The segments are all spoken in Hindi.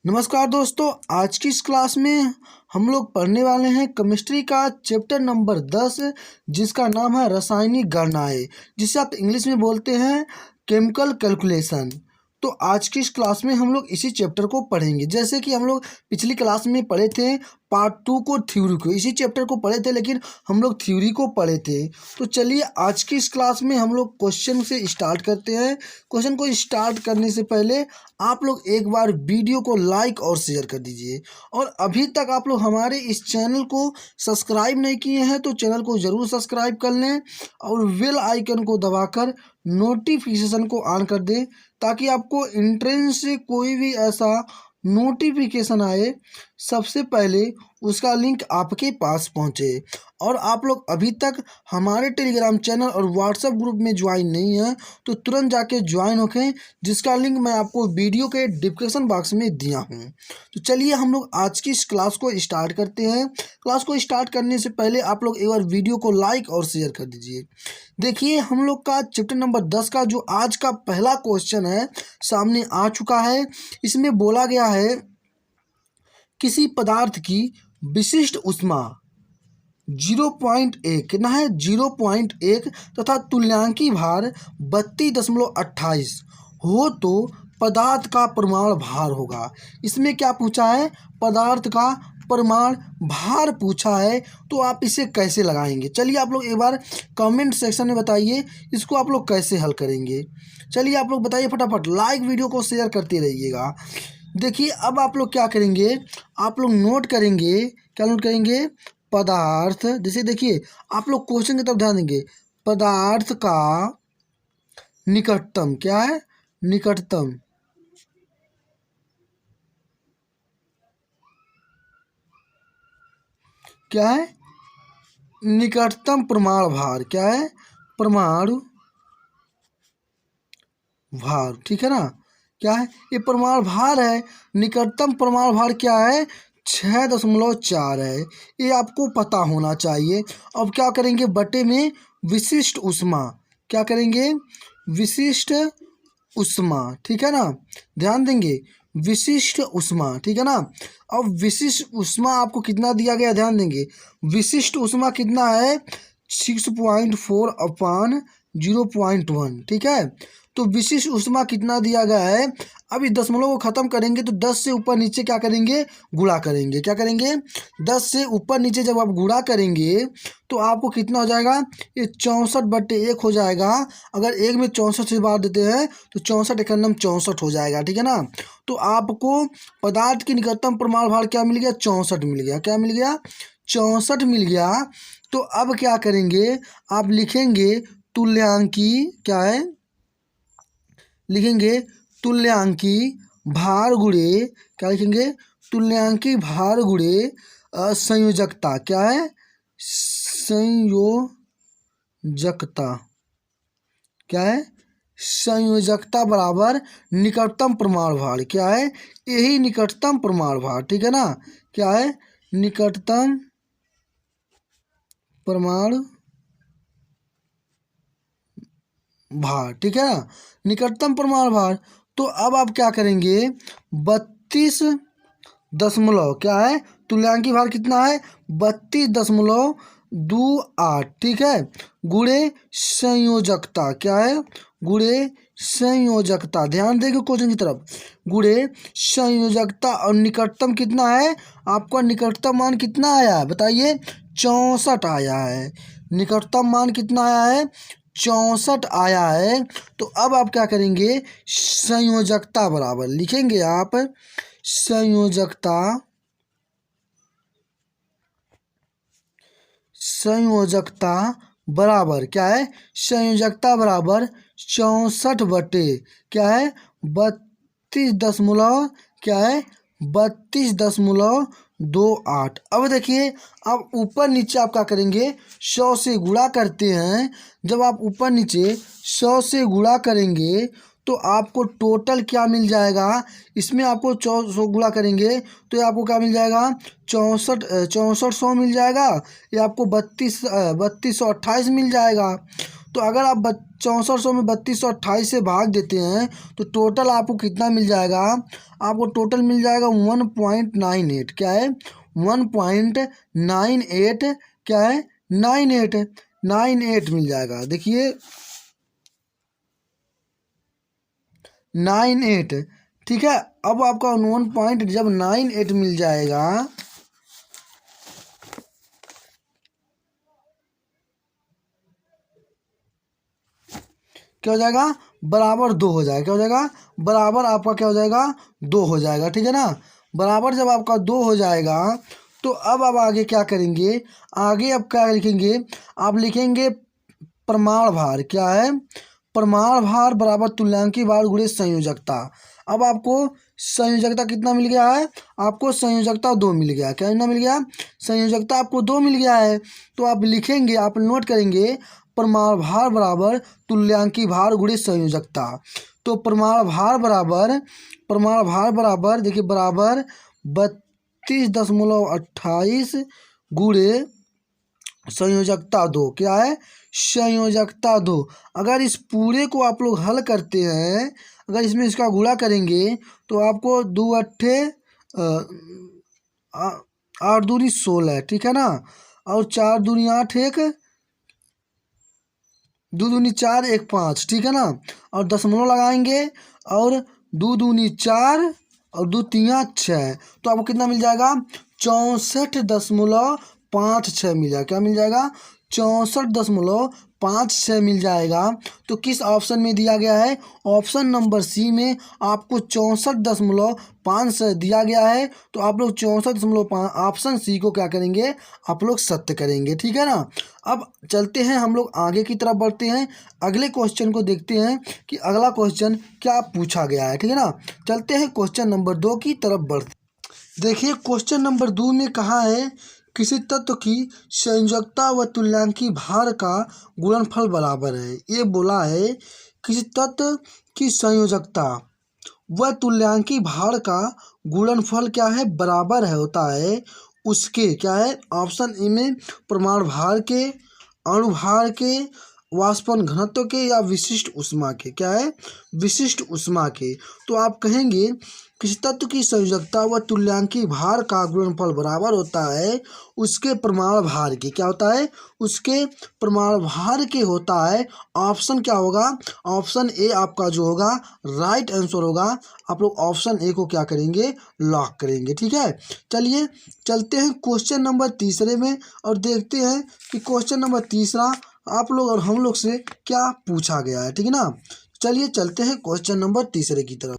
नमस्कार दोस्तों, आज की इस क्लास में हम लोग पढ़ने वाले हैं केमिस्ट्री का चैप्टर नंबर 10, जिसका नाम है रासायनिक गणनाएं, जिसे आप इंग्लिश में बोलते हैं केमिकल कैलकुलेशन। तो आज की इस क्लास में हम लोग इसी चैप्टर को पढ़ेंगे। जैसे कि हम लोग पिछली क्लास में पढ़े थे पार्ट 2 को, थ्योरी को, इसी चैप्टर को पढ़े थे, लेकिन हम लोग थ्योरी को पढ़े थे। तो चलिए आज की इस क्लास में हम लोग क्वेश्चन से स्टार्ट करते हैं। क्वेश्चन को स्टार्ट करने से पहले आप लोग एक बार वीडियो को लाइक और शेयर कर दीजिए। और अभी तक आप लोग हमारे इस चैनल को सब्सक्राइब नहीं किए हैं तो चैनल को ज़रूर सब्सक्राइब कर लें और बेल आइकन को दबाकर नोटिफिकेशन को ऑन कर दें, ताकि आपको एंट्रेंस से कोई भी ऐसा नोटिफिकेशन आए सबसे पहले उसका लिंक आपके पास पहुंचे। और आप लोग अभी तक हमारे टेलीग्राम चैनल और व्हाट्सएप ग्रुप में ज्वाइन नहीं है तो तुरंत जाके ज्वाइन होखें, जिसका लिंक मैं आपको वीडियो के डिस्क्रिप्शन बॉक्स में दिया हूं। तो चलिए हम लोग आज की इस क्लास को स्टार्ट करते हैं। क्लास को स्टार्ट करने से पहले आप लोग एक बार वीडियो को लाइक और शेयर कर दीजिए। देखिए, हम लोग का चैप्टर नंबर 10 का जो आज का पहला क्वेश्चन है सामने आ चुका है। इसमें बोला गया है किसी पदार्थ की विशिष्ट ऊष्मा 0.1 कितना है 0.1 तथा तुल्यांकी भार 32.28 हो तो पदार्थ का परमाणु भार होगा। इसमें क्या पूछा है? पदार्थ का परमाणु भार पूछा है। तो आप इसे कैसे लगाएंगे? चलिए आप लोग एक बार कमेंट सेक्शन में बताइए इसको आप लोग कैसे हल करेंगे। चलिए आप लोग बताइए फटाफट, लाइक वीडियो को शेयर करते रहिएगा। देखिए अब आप लोग क्या करेंगे, आप लोग नोट करेंगे। क्या नोट करेंगे? पदार्थ, जैसे देखिए आप लोग क्वेश्चन की तरफ ध्यान देंगे। पदार्थ का निकटतम, क्या है? निकटतम क्या है? निकटतम परमाणु भार। क्या है? परमाणु भार, ठीक है ना। क्या है? ये परमाणु भार है। निकटतम परमाणु भार क्या है? 6.4 है। ये आपको पता होना चाहिए। अब क्या करेंगे? बटे में विशिष्ट ऊष्मा। क्या करेंगे? विशिष्ट ऊष्मा, ठीक है ना। ध्यान देंगे, विशिष्ट ऊष्मा, ठीक है ना। अब विशिष्ट ऊष्मा आपको कितना दिया गया, ध्यान देंगे। विशिष्ट ऊष्मा कितना है? 6.4 अपान 0.1, ठीक है। तो विशिष्ट ऊष्मा कितना दिया गया है? अब इस दशमलव को खत्म करेंगे तो 10 से ऊपर नीचे क्या करेंगे? गुणा करेंगे। क्या करेंगे? 10 से ऊपर नीचे जब आप गुणा करेंगे तो आपको कितना हो जाएगा? ये 64/1 हो जाएगा। अगर एक में 64 से बार देते हैं तो 64 एक नम 64 हो जाएगा, ठीक है ना। तो आपको पदार्थ की निकटतम परमाणु भार क्या मिल गया? 64 मिल गया। क्या मिल गया? 64 मिल गया। तो अब क्या करेंगे? आप लिखेंगे तुल्यांकी, क्या है? लिखेंगे तुल्यांकी भार गुणे, क्या लिखेंगे? तुल्यांकी भार गुणे संयोजकता। क्या है? संयोजकता। क्या है? संयोजकता बराबर निकटतम परमाणु भार। क्या है? यही निकटतम परमाणु भार, ठीक है ना। क्या है? निकटतम परमाणु भार, ठीक है ना। निकटतम परमाणु भार। तो अब आप क्या करेंगे? 32 दशमलव, क्या है? तुल्यांकी भार कितना है? 32.28, ठीक है। गुणे संयोजकता, क्या है? गुणे संयोजकता। ध्यान देंगे क्वेश्चन की तरफ। गुणे संयोजकता और निकटतम कितना है? आपका निकटतम मान कितना आया है बताइए? 64 आया है। निकटतम मान कितना आया है? 64 आया है। तो अब आप क्या करेंगे? संयोजकता बराबर लिखेंगे आप संयोजकता, संयोजकता बराबर क्या है? संयोजकता बराबर 64 बटे क्या है? 32 दशमलव, क्या है? 32.28। अब देखिए, आप ऊपर नीचे आप क्या करेंगे? 100 से गुणा करते हैं। जब आप ऊपर नीचे 100 से गुणा करेंगे तो आपको टोटल क्या मिल जाएगा? इसमें आपको 100 गुणा करेंगे तो ये आपको क्या मिल जाएगा? 64 100 मिल जाएगा। ये आपको 3228 मिल जाएगा। तो अगर आप 6400 में 3228 से भाग देते हैं तो टोटल आपको कितना मिल जाएगा, आपको टोटल मिल जाएगा 1.98। क्या है 1.98, क्या है 98 मिल जाएगा। देखिए 98, ठीक है। अब आपका 1.98 मिल जाएगा, क्या हो जाएगा, बराबर 2 हो जाएगा। क्या हो जाएगा, बराबर आपका क्या हो जाएगा, 2 हो जाएगा, ठीक है ना। बराबर जब आपका 2 हो जाएगा तो अब आप आगे क्या करेंगे, आगे अब क्या लिखेंगे, आप लिखेंगे प्रमाण भार। क्या है, प्रमाण भार बराबर तुल्यांकी भार गुणे संयोजकता। अब आपको संयोजकता कितना मिल गया है, आपको संयोजकता 2 मिल गया। क्या मिल गया, संयोजकता आपको 2 मिल गया है। तो आप लिखेंगे, आप नोट करेंगे प्रमाण भार बराबर तुल्यांकी भार गुणे संयोजकता। तो प्रमाण भार बराबर देखिए बराबर 32.28 गुणे संयोजकता 2। क्या है, संयोजकता 2। अगर इस पूरे को आप लोग हल करते हैं, अगर इसमें इसका गुणा करेंगे तो आपको 2 अट्ठे 8 दूनी 16, ठीक है ना, और 4 दूनी 8, 1 2 दूनी 4, 1 5, ठीक है ना, और दशमलव लगाएंगे और 2 दूनी 4 और 2 तिया 6, तो आपको कितना मिल जाएगा, 64.56 मिल जाएगा। क्या मिल जाएगा, 64.56 मिल जाएगा। तो किस ऑप्शन में दिया गया है, ऑप्शन नंबर सी में आपको 64.5 दिया गया है। तो आप लोग 64.5 ऑप्शन सी को क्या करेंगे, आप लोग सत्य करेंगे, ठीक है ना। अब चलते हैं, हम लोग आगे की तरफ बढ़ते हैं, अगले क्वेश्चन को देखते हैं कि अगला क्वेश्चन क्या पूछा गया है, ठीक है ना। चलते हैं क्वेश्चन नंबर 2 की तरफ बढ़ते। देखिए क्वेश्चन नंबर 2 में कहा है किसी तत्व की संयोजकता व तुल्यांकी भार का गुणनफल बराबर है। ये बोला है किसी तत्व की संयोजकता व तुल्यांकी भार का गुणनफल क्या है, बराबर है, होता है उसके, क्या है, ऑप्शन ए में प्रमाण भार के, अणुभार के, वाष्पन घनत्व के, या विशिष्ट ऊष्मा के। क्या है, विशिष्ट ऊष्मा के। तो आप कहेंगे किसी तत्व की संयोजकता व तुल्यांकी भार का गुणनफल बराबर होता है उसके प्रमाण भार के। क्या होता है, उसके प्रमाण भार के होता है। ऑप्शन क्या होगा, ऑप्शन ए आपका जो होगा राइट आंसर होगा। आप लोग ऑप्शन ए को क्या करेंगे, लॉक करेंगे, ठीक है। चलिए चलते हैं क्वेश्चन नंबर तीसरे में और देखते हैं कि क्वेश्चन नंबर तीसरा आप लोग और हम लोग से क्या पूछा गया है, ठीक है ना। चलिए चलते हैं क्वेश्चन नंबर तीसरे की तरफ।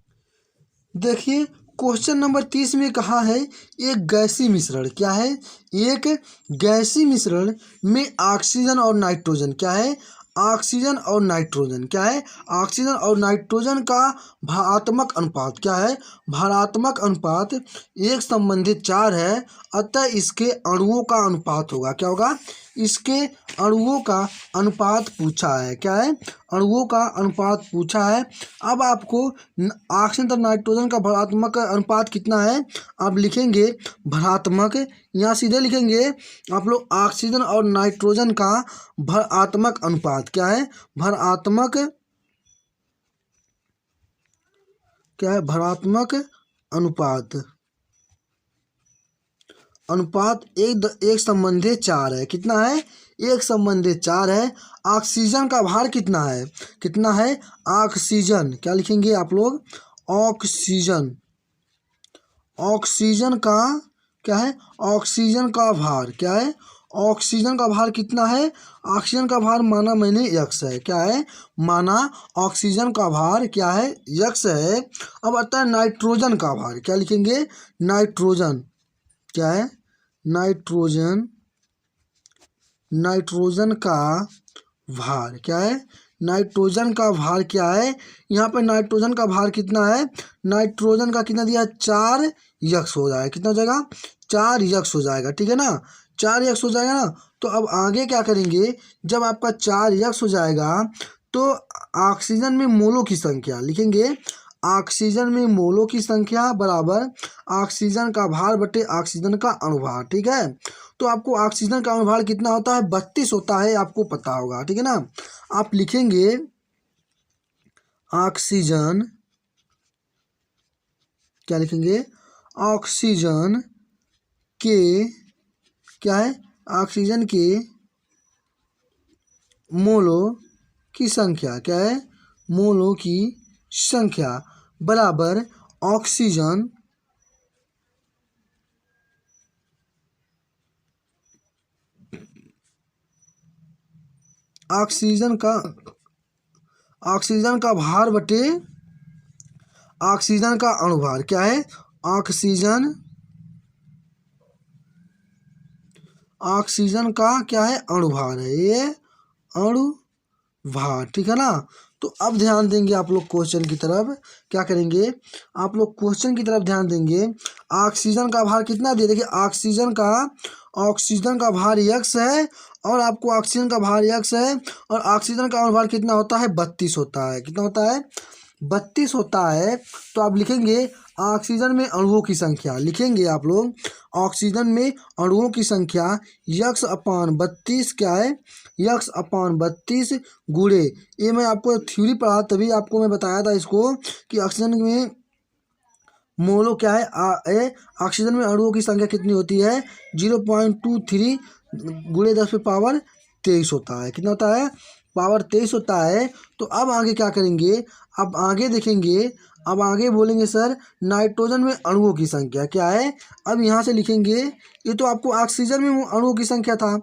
देखिए क्वेश्चन नंबर 30 में कहा है एक गैसीय मिश्रण, क्या है, एक गैसीय मिश्रण में ऑक्सीजन और नाइट्रोजन, क्या है, ऑक्सीजन और नाइट्रोजन, क्या है, ऑक्सीजन और नाइट्रोजन का भारात्मक अनुपात, क्या है, भारात्मक अनुपात 1:4 है। अतः इसके अणुओं का अनुपात होगा, क्या होगा, इसके अणुओं का अनुपात पूछा है। क्या है, अणुओं का अनुपात पूछा है। अब आपको ऑक्सीजन और नाइट्रोजन का भारात्मक अनुपात कितना है, आप लिखेंगे भारात्मक, यहाँ सीधे लिखेंगे आप लोग ऑक्सीजन और नाइट्रोजन का भारात्मक अनुपात। क्या है, भारात्मक, क्या है, भारात्मक अनुपात, अनुपात 1:4 है। कितना है, 1:4 है। ऑक्सीजन का भार कितना है, कितना है, ऑक्सीजन, क्या लिखेंगे आप लोग, ऑक्सीजन, ऑक्सीजन का, क्या है, ऑक्सीजन का भार, क्या है, ऑक्सीजन का भार कितना है, ऑक्सीजन का भार माना मैंने यक्स है। क्या है, माना ऑक्सीजन का भार क्या है, यक्स है। अब आता है नाइट्रोजन का भार, क्या लिखेंगे, नाइट्रोजन, क्या है, नाइट्रोजन, नाइट्रोजन का भार, क्या है, नाइट्रोजन का भार क्या है, यहाँ पे नाइट्रोजन का भार कितना है, नाइट्रोजन का कितना दिया है, 4 यक्स हो जाएगा। कितना हो जाएगा, 4 यक्स हो जाएगा, ठीक है ना, 4 यक्स हो जाएगा ना। तो अब आगे क्या करेंगे, जब आपका 4 यक्स हो जाएगा तो ऑक्सीजन में मोलों की संख्या लिखेंगे, ऑक्सीजन में मोलों की संख्या बराबर ऑक्सीजन का भार बटे ऑक्सीजन का अणुभार। ठीक है, तो आपको ऑक्सीजन का अणुभार कितना होता है, 32 होता है, आपको पता होगा। ठीक है ना, आप लिखेंगे ऑक्सीजन, क्या लिखेंगे, ऑक्सीजन के, क्या है, ऑक्सीजन के मोलों की संख्या, क्या है, मोलों की संख्या बराबर ऑक्सीजन ऑक्सीजन का भार बटे ऑक्सीजन का अणुभार। क्या है, ऑक्सीजन का क्या है, अणुभार है, ये अणुभार। ठीक है ना, तो अब ध्यान देंगे आप लोग क्वेश्चन की तरफ। क्या करेंगे, आप लोग क्वेश्चन की तरफ ध्यान देंगे। ऑक्सीजन का भार कितना दिया, देखिए ऑक्सीजन का भार x है, और आपको ऑक्सीजन का भार x है, और ऑक्सीजन का अणुभार कितना होता है, 32 होता है। कितना होता है, 32 होता है। तो आप लिखेंगे ऑक्सीजन में अणुओं की संख्या, लिखेंगे आप लोग ऑक्सीजन में अणुओं की संख्या x/32, क्या है, x/32 गुणे, ये मैं आपको थ्योरी पढ़ा तभी आपको मैं बताया था इसको कि ऑक्सीजन में मोलो क्या है, ऑक्सीजन में अणुओं की संख्या कितनी होती है, 0.23 गुणे 10⁻23 होता है। कितना होता है, पावर 23 होता है। तो अब आगे क्या करेंगे, अब आगे देखेंगे, अब आगे बोलेंगे सर नाइट्रोजन में अणुओं की संख्या क्या है। अब यहाँ से लिखेंगे, ये तो आपको ऑक्सीजन में अणुओं की संख्या था,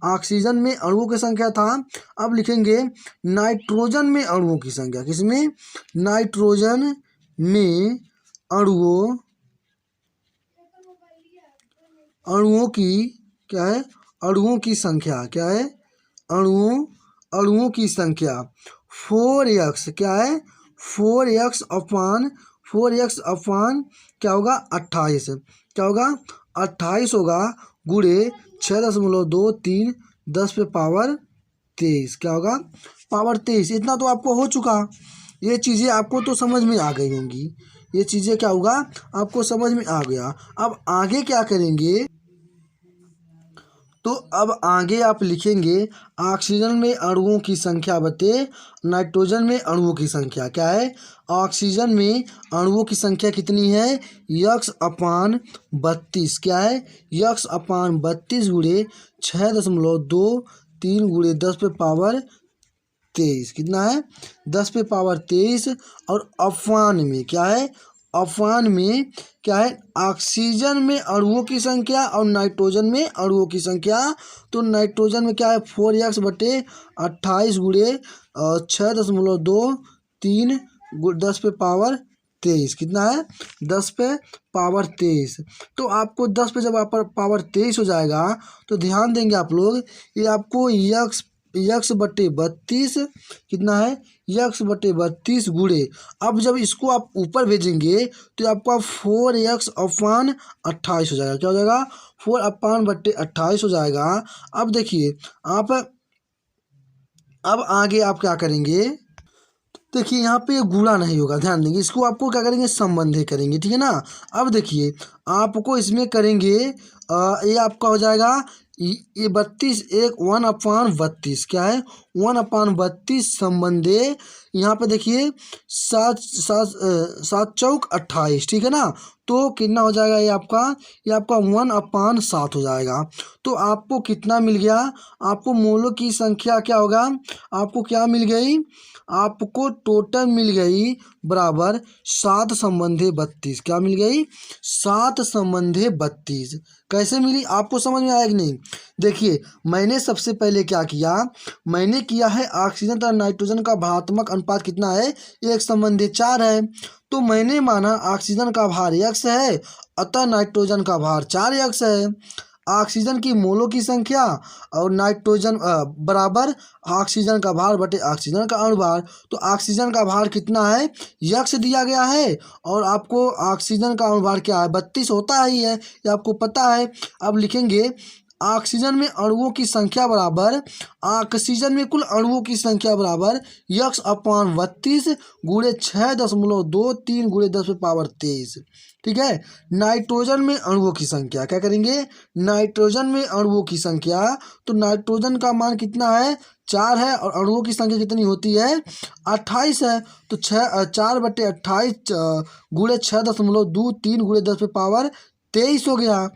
ऑक्सीजन में अणुओं की संख्या था। अब लिखेंगे नाइट्रोजन में अणुओं की संख्या, किसमें, नाइट्रोजन में अणुओं की, क्या है, अणुओं की संख्या, क्या है, अणुओं की संख्या 4x, क्या है, 4x/4x क्या होगा, 28, क्या होगा, 28 होगा, गुणे 6.23 10⁻23, क्या होगा, पावर 23। इतना तो आपको हो चुका, ये चीज़ें आपको तो समझ में आ गई होंगी, ये चीज़ें क्या होगा, आपको समझ में आ गया। अब आगे क्या करेंगे, तो अब आगे आप लिखेंगे ऑक्सीजन में अणुओं की संख्या बटे नाइट्रोजन में अणुओं की संख्या। क्या है, ऑक्सीजन में अणुओं की संख्या कितनी है, x/32, क्या है, x/32 गुणे 6.23 गुणे 10⁻23, कितना है, 10⁻23। और अफान में क्या है, अफान में क्या है, ऑक्सीजन में अणुओं की संख्या और नाइट्रोजन में अणुओं की संख्या। तो नाइट्रोजन में क्या है, 4x/28 गुणे 6.23 10⁻23, कितना है, 10⁻23। तो आपको 10 पे जब आप पावर 23 हो जाएगा तो ध्यान देंगे आप लोग, ये आपको x/32 कितना है, x/32 गुणे, अब जब इसको आप ऊपर भेजेंगे तो आपका 4x/28 हो जाएगा। क्या हो जाएगा, 4/28 हो जाएगा। अब देखिए आप, अब आगे आप क्या करेंगे, देखिए यहाँ पे गुणा नहीं होगा, ध्यान देंगे, इसको आपको क्या करेंगे, संबंधे करेंगे। ठीक है ना, अब देखिए आपको इसमें करेंगे, ये आपका हो जाएगा, ये 32 एक 1/32, क्या है, 1/32 संबंधे, यहाँ पे देखिए 7 चौक 28, ठीक है ना, तो कितना हो जाएगा, ये आपका 1/7 हो जाएगा। तो आपको कितना मिल गया, आपको मोलों की संख्या क्या होगा, आपको क्या मिल गई, आपको टोटल मिल गई बराबर 7 संबंधे 32, क्या मिल गई, 7 संबंधे 32। कैसे मिली, आपको समझ में आया कि नहीं। देखिए मैंने सबसे पहले क्या किया, मैंने किया है ऑक्सीजन तथा नाइट्रोजन का भारात्मक अनुपात कितना है, 1/4 है। तो मैंने माना ऑक्सीजन का भार x है, अतः नाइट्रोजन का भार 4x है। ऑक्सीजन की मोलों की संख्या और नाइट्रोजन बराबर ऑक्सीजन का भार बटे ऑक्सीजन का अणुभार। तो ऑक्सीजन का भार कितना है, x दिया गया है, और आपको ऑक्सीजन का अणुभार क्या है, 32 होता ही है, ये आपको पता है। अब लिखेंगे ऑक्सीजन में अणुओं की संख्या बराबर, ऑक्सीजन में कुल अणुओं की संख्या बराबर x/32 गुणे 6.23 गुणे 10⁻23। ठीक है। नाइट्रोजन में अणुओं की संख्या क्या करेंगे, नाइट्रोजन में अणुओं की संख्या, तो नाइट्रोजन का मान कितना है 4 है और अणुओं की संख्या कितनी होती है 28 है। तो 4/28 गुणे 6.23 गुणे 10⁻23 हो गया।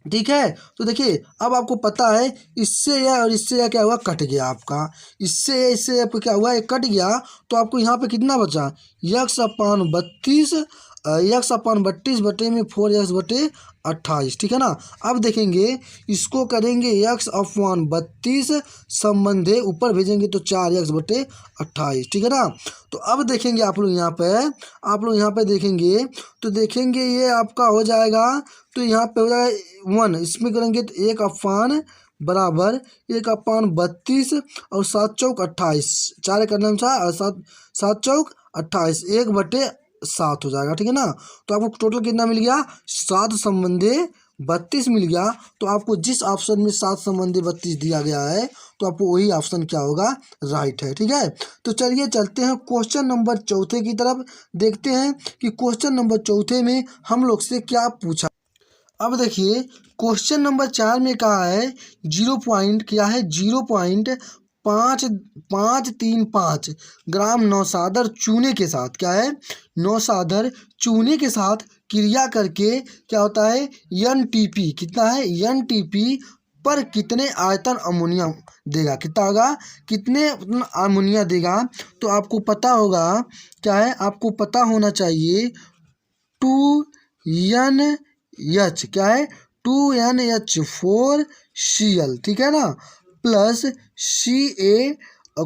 ठीक है। तो देखिए अब आपको पता है इससे यह और इससे यह क्या हुआ कट गया आपका, इससे आपको क्या हुआ ये कट गया। तो आपको यहाँ पे कितना बचा x/32 x/32 बटे में 4x/28। ठीक है ना। अब देखेंगे इसको करेंगे x/32 संबंधे ऊपर भेजेंगे तो 4x/28। ठीक है ना। तो अब देखेंगे आप लोग यहाँ पे देखेंगे तो देखेंगे ये आपका हो जाएगा, तो यहाँ पे हो जाएगा 1, इसमें करेंगे तो 1 बराबर 1/32 और 7 चौक 28, 4 करना 4 और 7 चौक 28, 1/7 हो जाएगा। ठीक है ना। तो आपको टोटल कितना मिल गया 7 संबंधे 32 मिल गया। तो आपको जिस ऑप्शन में 7 संबंधे 32 दिया गया है तो आपको वही ऑप्शन क्या होगा राइट है। ठीक है। तो चलिए चलते हैं क्वेश्चन नंबर 4 की तरफ, देखते हैं कि क्वेश्चन नंबर 4 में हम लोग से क्या पूछा। अब देखिए क्वेश्चन नंबर 4 में कहा है 0.535 ग्राम नौसादर चूने के साथ, क्या है नौसादर चूने के साथ क्रिया करके क्या होता है NTP, कितना है NTP पर कितने आयतन अमोनिया देगा, कितना होगा कितने अमोनिया देगा। तो आपको पता होगा क्या है, आपको पता होना चाहिए 2NH, क्या है 2NH4Cl। ठीक है ना, प्लस Ca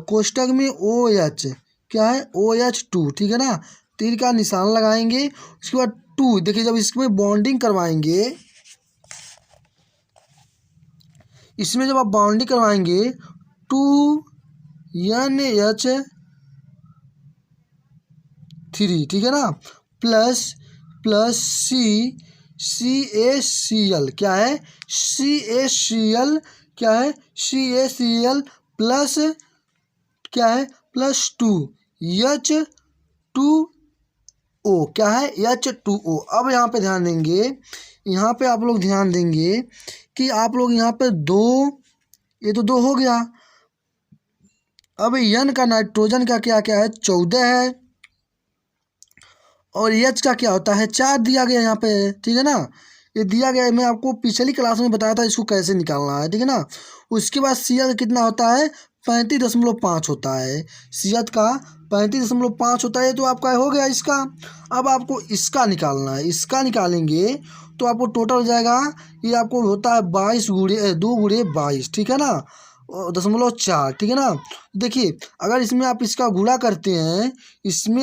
कोष्टक में OH, क्या है OH2। ठीक है ना। तीर का निशान लगाएंगे, उसके बाद 2, देखिए जब इसमें बॉन्डिंग करवाएंगे, इसमें जब आप बाउंड्री करवाएंगे 2NH3, ठीक है ना, प्लस CaCl, क्या है CaCl, क्या है CaCl प्लस क्या है प्लस 2H2O, क्या है H2O। अब यहाँ पे ध्यान देंगे, यहाँ पे आप लोग ध्यान देंगे कि आप लोग यहाँ पे 2, ये तो 2 हो गया। अब N का नाइट्रोजन का क्या क्या है 14 है, और H का क्या होता है 4 दिया गया यहाँ पे। ठीक है ना, ये दिया गया है, मैं आपको पिछली क्लास में बताया था इसको कैसे निकालना है। ठीक है ना। उसके बाद Cl कितना होता है 35.5 होता है, Cl का 35.5 होता है। तो आपका हो गया इसका। अब आपको इसका निकालना है, इसका निकालेंगे तो आपको टोटल हो जाएगा, ये आपको होता है 22 गुणे 2 गुणे 22। ठीक है ना, 0.4। ठीक है ना। देखिए अगर इसमें आप इसका गुणा करते हैं,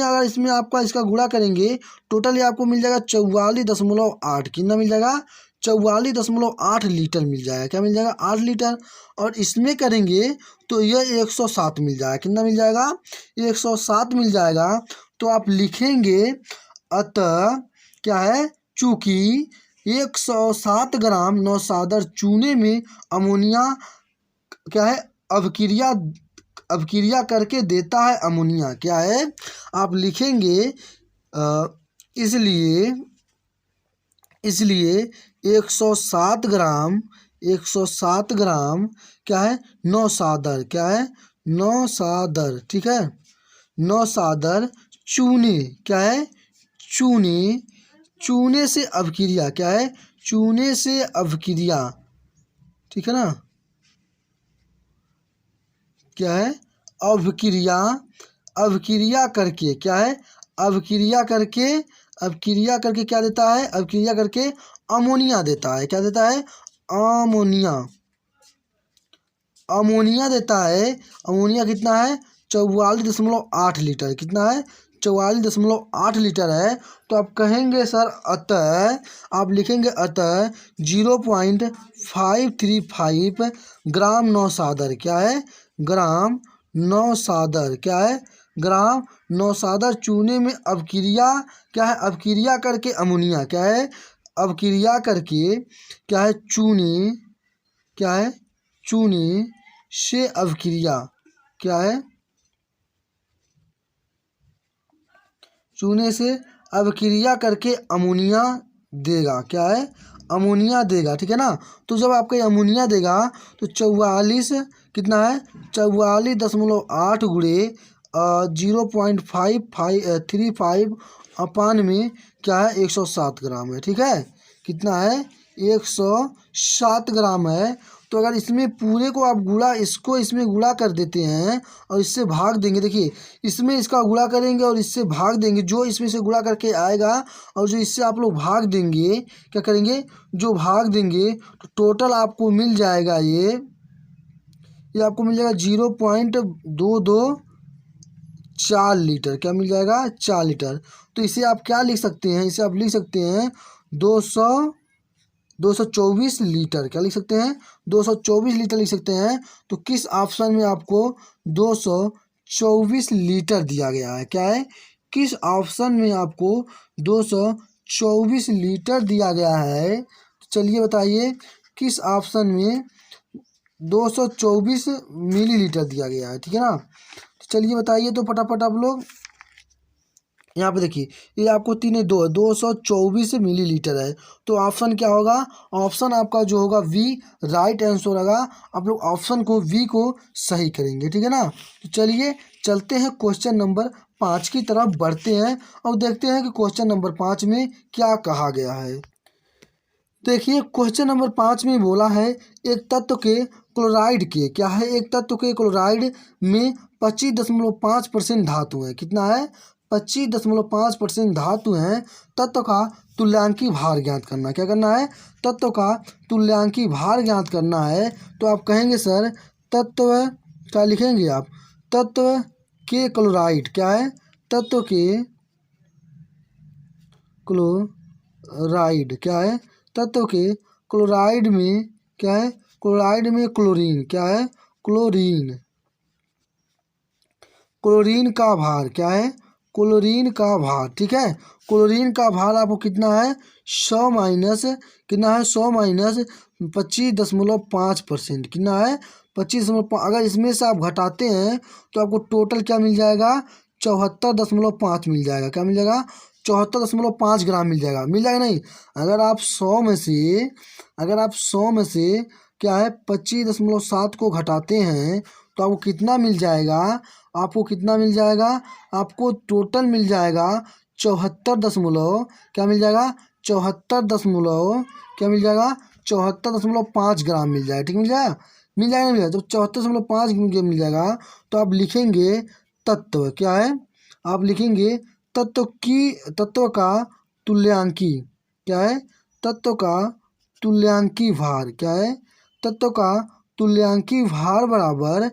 अगर इसमें आपका इसका गुणा करेंगे टोटल ये आपको मिल जाएगा 44.8, कितना मिल जाएगा 44.8 लीटर मिल जाएगा। क्या मिल जाएगा 8 लीटर। और इसमें करेंगे तो यह 107 मिल जाएगा, कितना मिल जाएगा 107 मिल जाएगा। तो आप लिखेंगे अतः क्या है, चूँकि 107 ग्राम नौसादर चूने में अमोनिया क्या है अभिक्रिया करके देता है अमोनिया, क्या है आप लिखेंगे इसलिए 107 ग्राम क्या है नौसादर, क्या है नौसादर। ठीक है, नौसादर चूने, क्या है चूने से अभिक्रिया, क्या है चूने से अभिक्रिया। ठीक है ना, क्या है अभिक्रिया करके, क्या है अभिक्रिया करके क्या देता है, अभिक्रिया करके अमोनिया देता है। क्या देता है अमोनिया देता है। अमोनिया कितना है 44.8 लीटर, कितना है 44.8 लीटर है। तो आप कहेंगे सर अतः, आप लिखेंगे अतः 0.535 ग्राम नौसादर, क्या है ग्राम नौसादर, क्या है ग्राम नौसादर चूने में अभिक्रिया, क्या है अभिक्रिया करके अमोनिया, क्या है अभिक्रिया करके क्या है चूने क्या है, चूने से अभिक्रिया, क्या है, चूने से अभिक्रिया करके अमोनिया देगा, क्या है, अमोनिया देगा, ठीक है ना। तो जब आपका ये अमोनिया देगा तो 44, कितना है, 44.8 गुणे 0.5535 अपान में क्या है, 107 ग्राम है, ठीक है। कितना है, 107 ग्राम है। तो अगर इसमें पूरे को आप गुणा, इसको इसमें गुणा कर देते हैं और इससे भाग देंगे, देखिए इसमें इसका गुणा करेंगे और इससे भाग देंगे, जो इसमें से गुणा करके आएगा और जो इससे आप लोग भाग देंगे, क्या करेंगे, जो भाग देंगे तो टोटल आपको मिल जाएगा, ये आपको मिल जाएगा 0.224 लीटर, क्या मिल जाएगा, 4 लीटर। तो इसे आप क्या लिख सकते हैं, इसे आप लिख सकते हैं 224 लीटर, क्या लिख सकते हैं, 224 लीटर लिख सकते हैं। तो किस ऑप्शन में आपको 224 लीटर दिया गया है, क्या है, किस ऑप्शन में आपको 224 लीटर दिया गया है। तो चलिए बताइए किस ऑप्शन में 224 मिलीलीटर दिया गया है, ठीक है ना। तो चलिए बताइए तो फटाफट आप लोग, यहाँ पे देखिए ये आपको 224 मिलीलीटर है। तो ऑप्शन क्या होगा, ऑप्शन आपका जो होगा वी राइट आंसर होगा। आप लोग ऑप्शन को वी को सही करेंगे, ठीक है ना। तो चलिए चलते हैं क्वेश्चन नंबर 5 की तरफ बढ़ते हैं और देखते हैं कि क्वेश्चन नंबर 5 में क्या कहा गया है। देखिए क्वेश्चन नंबर 5 में बोला है एक तत्व के क्लोराइड के, क्या है, एक तत्व के क्लोराइड में 25.5% धातु है, कितना है, 25.5% धातु है। तत्व का तुल्यांकी भार ज्ञात करना, क्या करना है, तत्व का तुल्यांकी भार ज्ञात करना है। तो आप कहेंगे सर तत्व, क्या लिखेंगे आप, तत्व के क्लोराइड, क्या है, तत्व के क्लोराइड, क्या है, तत्व के क्लोराइड में, क्या है, क्लोराइड में क्लोरीन, क्या है, क्लोरीन, क्लोरीन का भार, क्या है, क्लोरीन का भार, ठीक है। क्लोरीन का भार आपको कितना है, 100 माइनस, कितना है, 100 माइनस 25.5%, कितना है, 25.5। अगर इसमें से आप घटाते हैं तो आपको टोटल क्या मिल जाएगा, 74.5 मिल जाएगा, क्या मिल जाएगा, 74.5 ग्राम मिल जाएगा, मिल जाएगा नहीं। अगर आप 100 में से, अगर आप 100 में से क्या है 25.7 को घटाते हैं तो आपको कितना मिल जाएगा, आपको कितना मिल जाएगा, आपको टोटल मिल जाएगा 74 क्या मिल जाएगा, 74 क्या मिल जाएगा, 74.5 ग्राम मिल जाएगा, ठीक मिल जाएगा, मिल जाएगा, मिल जाएगा। तो 74.5 मिल जाएगा। तो आप लिखेंगे तत्व, क्या है, आप लिखेंगे तत्व का तुल्यांकी, क्या है, तत्व का तुल्यांकी भार, क्या है, तत्व का तुल्यांकी भार बराबर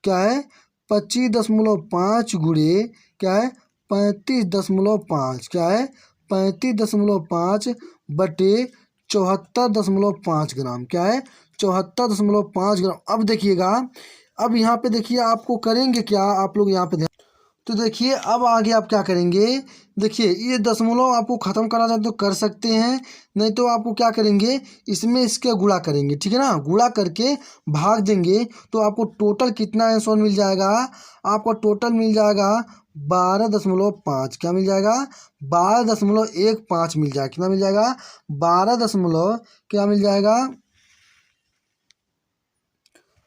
क्या है, 25.5 गुणे, क्या है, 35.5, क्या है, 35.5 बटे 74.5 ग्राम, क्या है, 74.5 ग्राम। अब देखिएगा, अब यहाँ पे देखिए आपको करेंगे क्या, आप लोग यहाँ पे तो देखिए अब आगे आप क्या करेंगे, देखिए ये दशमलव आपको ख़त्म करना चाहते तो कर सकते हैं, नहीं तो आपको क्या करेंगे, इसमें इसके गुणा करेंगे, ठीक है ना, गुणा करके भाग देंगे तो आपको टोटल कितना आंसर मिल जाएगा, आपको टोटल मिल जाएगा 12.5, क्या मिल जाएगा, 12.15 मिल जाएगा, कितना मिल जाएगा, 12 क्या मिल जाएगा,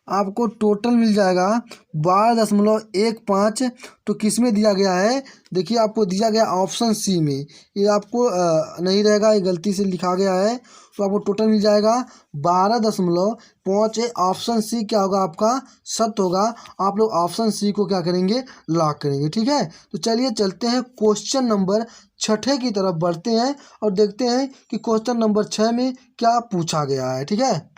आपको टोटल मिल जाएगा 12.15। तो किस में दिया गया है, देखिए आपको दिया गया ऑप्शन सी में, ये आपको नहीं रहेगा, ये गलती से लिखा गया है। तो आपको टोटल मिल जाएगा 12.5। ऑप्शन सी क्या होगा, आपका सत्य होगा। आप लोग ऑप्शन सी को क्या करेंगे, लॉक करेंगे, ठीक है। तो चलिए चलते हैं क्वेश्चन नंबर 6 की तरफ बढ़ते हैं और देखते हैं कि क्वेश्चन नंबर 6 में क्या पूछा गया है, ठीक है।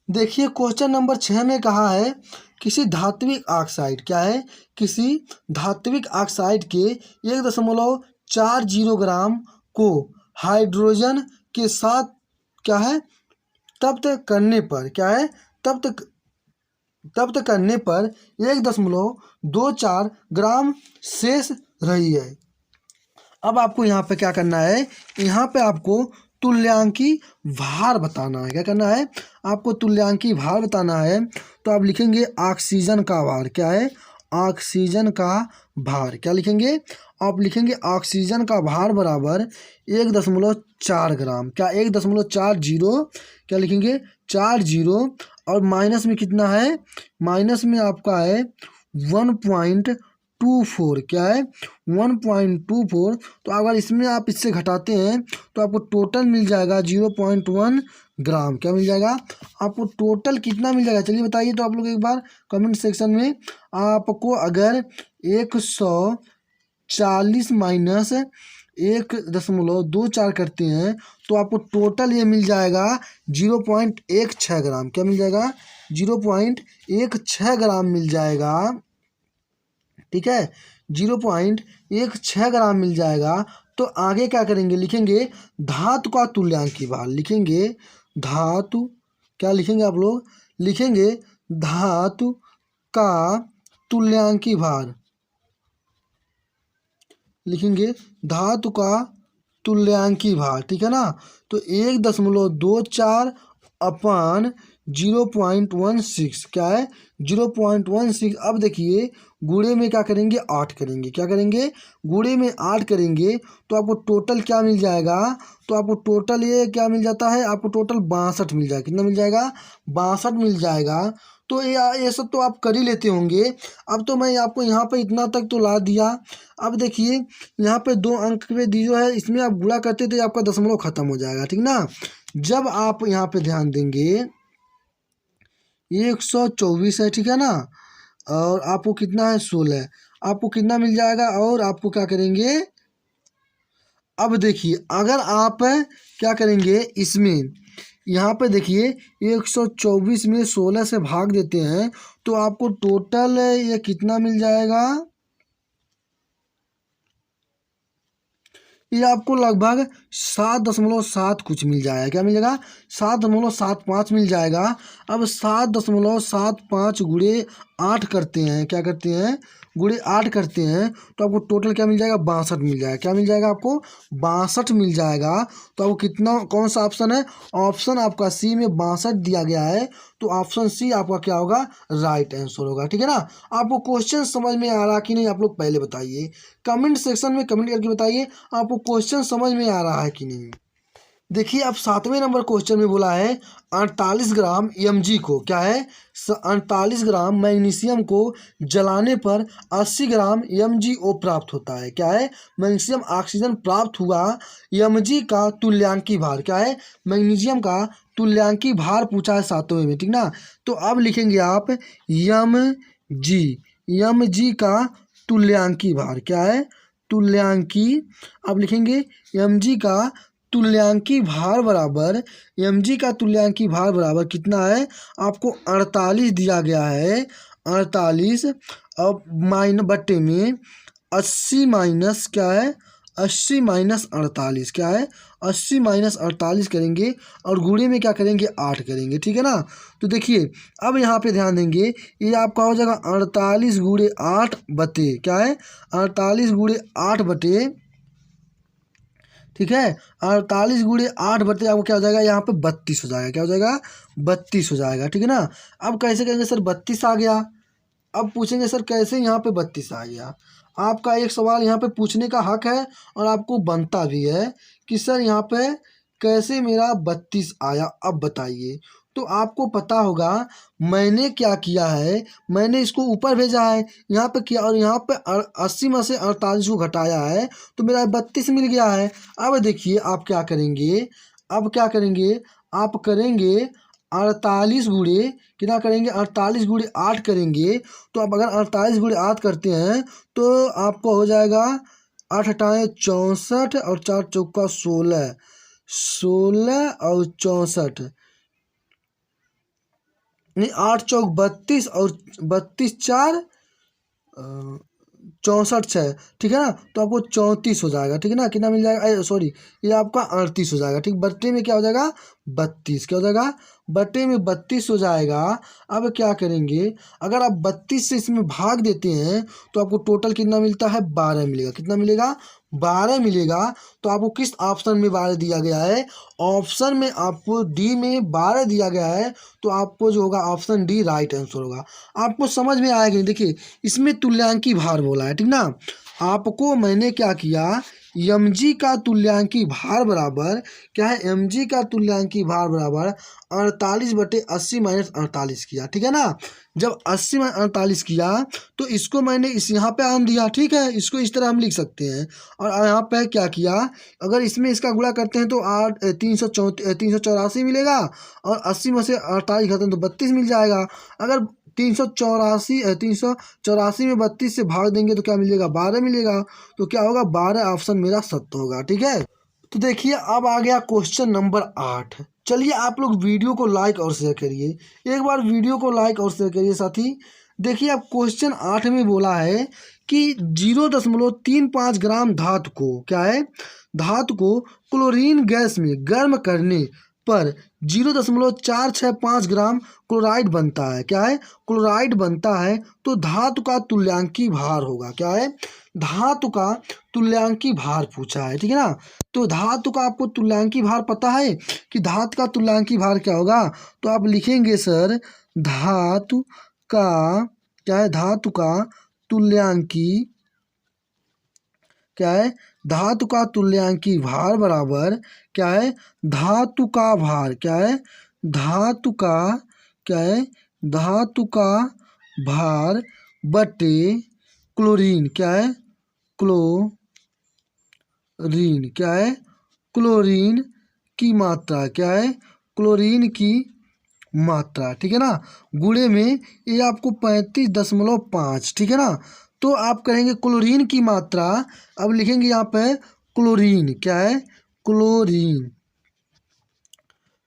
देखिए क्वेश्चन नंबर 6 में कहा है किसी धात्विक ऑक्साइड, क्या है, किसी धात्विक ऑक्साइड के 1.40 ग्राम को हाइड्रोजन के साथ, क्या है, तप्त करने पर, क्या है, तप्त करने पर 1.24 ग्राम शेष रही है। अब आपको यहाँ पे क्या करना है, यहाँ पे आपको तुल्यांकी भार बताना है। क्या करना है आपको? तुल्यांकी भार बताना है। तो आप लिखेंगे ऑक्सीजन का भार। क्या है? ऑक्सीजन का भार। क्या लिखेंगे? आप लिखेंगे ऑक्सीजन का भार बराबर 1.4 ग्राम। क्या? 1.40। क्या लिखेंगे? 40। और माइनस में कितना है? माइनस में आपका है 1.24। क्या है? 1.24। तो अगर इसमें आप इससे घटाते हैं तो आपको टोटल मिल जाएगा 0.1 ग्राम। क्या मिल जाएगा आपको? टोटल कितना मिल जाएगा चलिए बताइए तो आप लोग एक बार कमेंट सेक्शन में। आपको अगर 140 माइनस 1.24 करते हैं तो आपको टोटल ये मिल जाएगा 0.16 ग्राम। क्या मिल जाएगा? 0.16 ग्राम मिल जाएगा। ठीक है, 0.16 ग्राम मिल जाएगा। तो आगे क्या करेंगे? लिखेंगे धातु का तुल्यांकी भार। लिखेंगे धातु। क्या लिखेंगे आप लोग? लिखेंगे धातु का तुल्यांकी भार। लिखेंगे धातु का तुल्यांकी भार। ठीक है ना? तो 1.24 अपन 0.16। क्या है? 0.16। अब देखिए गुणे में क्या करेंगे? 8 करेंगे। क्या करेंगे? गुणे में 8 करेंगे तो आपको टोटल क्या मिल जाएगा? तो आपको टोटल ये क्या मिल जाता है? आपको टोटल 62 मिल जाएगा। कितना मिल जाएगा? 62 मिल जाएगा। तो ये सब तो आप कर ही लेते होंगे। अब तो मैं आपको यहाँ पे इतना तक तो ला दिया। अब देखिए यहाँ पे 2 अंक पे दिया है, इसमें आप गुणा करते तो आपका दशमलव खत्म हो जाएगा। ठीक ना? जब आप यहाँ पे ध्यान देंगे 124 है। ठीक है ना? और आपको कितना है? 16। आपको कितना मिल जाएगा? और आपको क्या करेंगे? अब देखिए अगर आप क्या करेंगे इसमें, यहाँ पे देखिए 124 में 16 से भाग देते हैं तो आपको टोटल ये कितना मिल जाएगा? ये आपको लगभग 7.7 कुछ मिल जाएगा। क्या मिल जाएगा? 7.75 मिल जाएगा। अब 7.75 गुणे 8 करते हैं। क्या करते हैं? गुणे 8 करते हैं तो आपको टोटल क्या मिल जाएगा? 62 मिल जाएगा। क्या मिल जाएगा आपको? 62 मिल जाएगा। तो आपको कितना, कौन सा ऑप्शन है? ऑप्शन आपका सी में 62 दिया गया है। तो ऑप्शन सी आपका क्या होगा? राइट आंसर होगा। ठीक है ना? आपको क्वेश्चन समझ में आ रहा कि नहीं आप लोग पहले बताइए, कमेंट सेक्शन में कमेंट करके बताइए आपको क्वेश्चन समझ में आ रहा है कि नहीं। देखिए अब 7वें नंबर क्वेश्चन में बोला है 48 ग्राम Mg को। क्या है? 48 ग्राम मैग्नीशियम को जलाने पर 80 ग्राम MgO प्राप्त होता है। क्या है? मैग्नीशियम ऑक्सीजन प्राप्त हुआ। Mg का तुल्यांकी भार। क्या है? मैग्नीशियम का तुल्यांकी भार पूछा है 7वें में। ठीक ना? तो अब लिखेंगे आप Mg का तुल्यांकी भार। क्या है? तुल्यांकी। अब लिखेंगे Mg का तुल्यांकी भार बराबर, Mg का तुल्यांकी भार बराबर कितना है? आपको 48 दिया गया है। 48 अब बट्टे में 80 माइनस क्या है? 80 माइनस 48। क्या है? 80 माइनस 48 करेंगे और गुणे में क्या करेंगे? 8 करेंगे। ठीक है ना? तो देखिए अब यहाँ पे ध्यान देंगे, ये आपका हो जाएगा 48 गुणे 8 बटे। क्या है? 48 गुणे 8 बटे। ठीक है? 48 गुणे 8 बटे आपको क्या हो जाएगा? यहाँ पे 32 हो जाएगा। क्या हो जाएगा? 32 हो जाएगा। ठीक है ना? अब कैसे कहेंगे सर 32 आ गया? अब पूछेंगे सर कैसे यहाँ पे 32 आ गया? आपका एक सवाल यहाँ पे पूछने का हक है और आपको बनता भी है कि सर यहाँ पे कैसे मेरा 32 आया, अब बताइए। तो आपको पता होगा मैंने क्या किया है, मैंने इसको ऊपर भेजा है यहाँ पे किया और यहाँ पे 80 में से 48 को घटाया है तो मेरा 32 मिल गया है। अब देखिए आप क्या करेंगे? अब क्या करेंगे? आप करेंगे 48 गुणे कितना करेंगे? 48 गुणे 8 करेंगे। तो आप अगर 48 गुणे 8 करते हैं तो आपको हो जाएगा 8 अठाए 64 और 4 चौका 16, 16 और 64 नहीं 8 चौक 32 और 32 4 64 है। ठीक है ना? तो आपको 34 हो जाएगा। ठीक है ना? कितना मिल जाएगा? सॉरी ये आपका 38 हो जाएगा। ठीक, बट्टे में क्या हो जाएगा? 32। क्या हो जाएगा? बट्टे में 32 हो जाएगा। अब क्या करेंगे? अगर आप 32 से इसमें भाग देते हैं तो आपको टोटल कितना मिलता है? 12 मिलेगा। कितना मिलेगा? 12 मिलेगा तो आपको किस ऑप्शन में 12 दिया गया है? ऑप्शन में आपको डी में 12 दिया गया है, तो आपको जो होगा ऑप्शन डी राइट आंसर होगा। आपको समझ में आएगा। देखिए इसमें तुल्यांकी भार बोला है, ठीक ना। आपको मैंने क्या किया, mg का तुल्यांकी भार बराबर क्या है, mg का तुल्यांकी भार बराबर 48/80 माइनस 48 किया, ठीक है ना। जब 80 में 48 किया तो इसको मैंने इस यहाँ पे आन दिया, ठीक है। इसको इस तरह हम लिख सकते हैं। और यहाँ पे क्या किया, अगर इसमें इसका गुणा करते हैं तो 384 मिलेगा, और 80 में से 48 घटाते हैं तो 32 मिल जाएगा। अगर 384 में 32 से भाग देंगे तो क्या मिलेगा, 12 मिलेगा। तो क्या होगा, 12 ऑप्शन मेरा सत्य होगा, ठीक है। तो देखिए अब आ गया क्वेश्चन नंबर 8। चलिए आप लोग वीडियो को लाइक और शेयर करिए, एक बार वीडियो को लाइक और शेयर करिए साथी। देखिए अब क्वेश्चन 8 में बोला है कि 0.35 ग्राम धातु को, क्या है, धातु को क्लोरीन गैस में गर्म करने पर 0.465 ग्राम क्लोराइड बनता है, क्या है, क्लोराइड बनता है। तो धातु का तुल्यांकी भार होगा, क्या है, धातु का तुल्यांकी भार पूछा है, ठीक है ना। तो धातु का आपको तुल्यांकी भार पता है कि धातु का तुल्यांकी भार क्या होगा, तो आप लिखेंगे सर धातु का, क्या है, धातु का तुल्यांकी, क्या है, धातु का तुल्यांकी भार बराबर क्या है, धातु का भार, क्या है, धातु का, क्या है, धातु का भार बटे क्लोरीन, क्या है, क्लोरीन, क्या है, क्लोरीन की मात्रा, क्या है, क्लोरीन की मात्रा, ठीक है ना। गुणे में ये आपको 35.5, ठीक है ना। तो आप कहेंगे क्लोरीन की मात्रा, अब लिखेंगे यहाँ पे क्लोरीन, क्या है, क्लोरीन,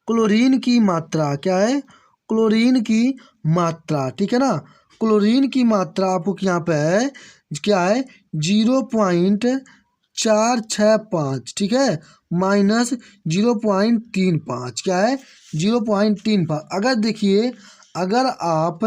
क्लोरीन की मात्रा, क्या है, क्लोरीन की मात्रा, ठीक है ना। क्लोरीन की मात्रा आपको यहाँ पे है, क्या है, 0.465, ठीक है, माइनस 0.35, क्या है, 0.35। अगर देखिए अगर आप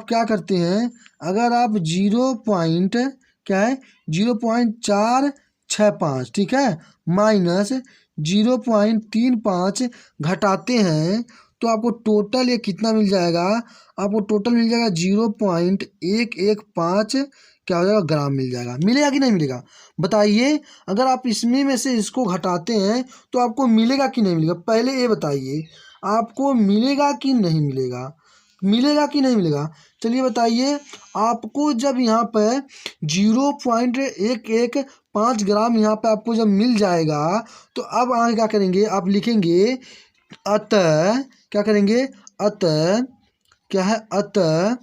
क्या करते हैं, अगर आप 0.465, ठीक है, माइनस 0.35 घटाते हैं तो आपको टोटल ये कितना मिल जाएगा, आपको टोटल मिल जाएगा 0.115, क्या हो जाएगा, ग्राम मिल जाएगा। मिलेगा कि नहीं मिलेगा बताइए। अगर आप इसमें में से इसको घटाते हैं तो आपको मिलेगा कि नहीं मिलेगा, पहले ये बताइए, आपको मिलेगा कि नहीं मिलेगा, मिलेगा कि नहीं मिलेगा, चलिए बताइए। आपको जब यहाँ पे 0.115 ग्राम यहाँ पे आपको जब मिल जाएगा तो अब आगे क्या करेंगे, आप लिखेंगे अतः, क्या करेंगे, अतः, क्या है, अतः